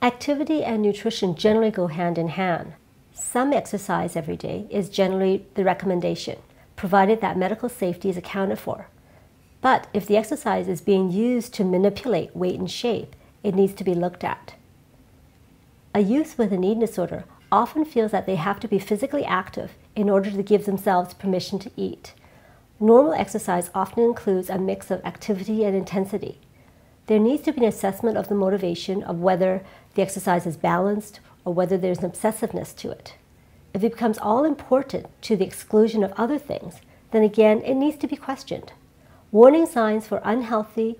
Activity and nutrition generally go hand in hand. Some exercise every day is generally the recommendation, provided that medical safety is accounted for. But if the exercise is being used to manipulate weight and shape, it needs to be looked at. A youth with an eating disorder often feels that they have to be physically active in order to give themselves permission to eat. Normal exercise often includes a mix of activity and intensity. There needs to be an assessment of the motivation of whether the exercise is balanced or whether there's an obsessiveness to it. If it becomes all important to the exclusion of other things, then again, it needs to be questioned. Warning signs for unhealthy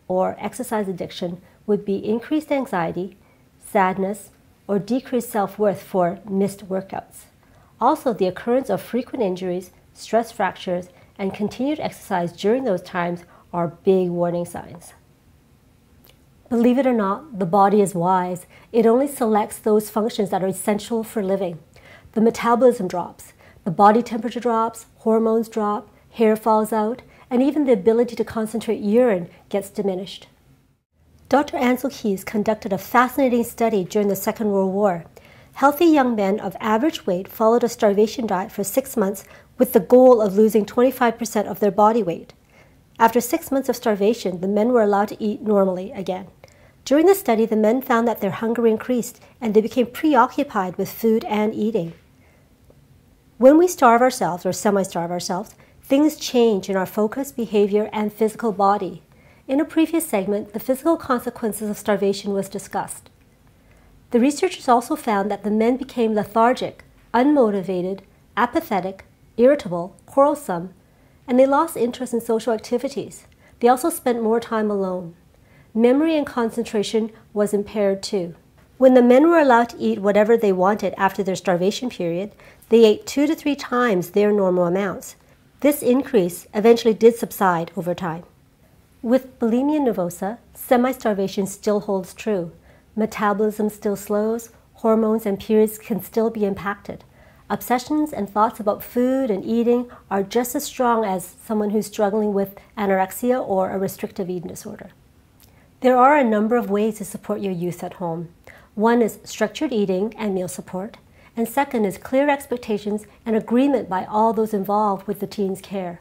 or exercise addiction would be increased anxiety, sadness, or decreased self-worth for missed workouts. Also, the occurrence of frequent injuries, stress fractures, and continued exercise during those times are big warning signs. Believe it or not, the body is wise. It only selects those functions that are essential for living. The metabolism drops, the body temperature drops, hormones drop, hair falls out, and even the ability to concentrate urine gets diminished. Dr. Ancel Keys conducted a fascinating study during the Second World War. Healthy young men of average weight followed a starvation diet for 6 months with the goal of losing 25% of their body weight. After 6 months of starvation, the men were allowed to eat normally again. During the study, the men found that their hunger increased and they became preoccupied with food and eating. When we starve ourselves or semi-starve ourselves, things change in our focus, behavior, and physical body. In a previous segment, the physical consequences of starvation was discussed. The researchers also found that the men became lethargic, unmotivated, apathetic, irritable, quarrelsome, and they lost interest in social activities. They also spent more time alone. Memory and concentration was impaired too. When the men were allowed to eat whatever they wanted after their starvation period, they ate 2 to 3 times their normal amounts. This increase eventually did subside over time. With bulimia nervosa, semi-starvation still holds true. Metabolism still slows, hormones and periods can still be impacted. Obsessions and thoughts about food and eating are just as strong as someone who's struggling with anorexia or a restrictive eating disorder. There are a number of ways to support your youth at home. One is structured eating and meal support, and second is clear expectations and agreement by all those involved with the teen's care.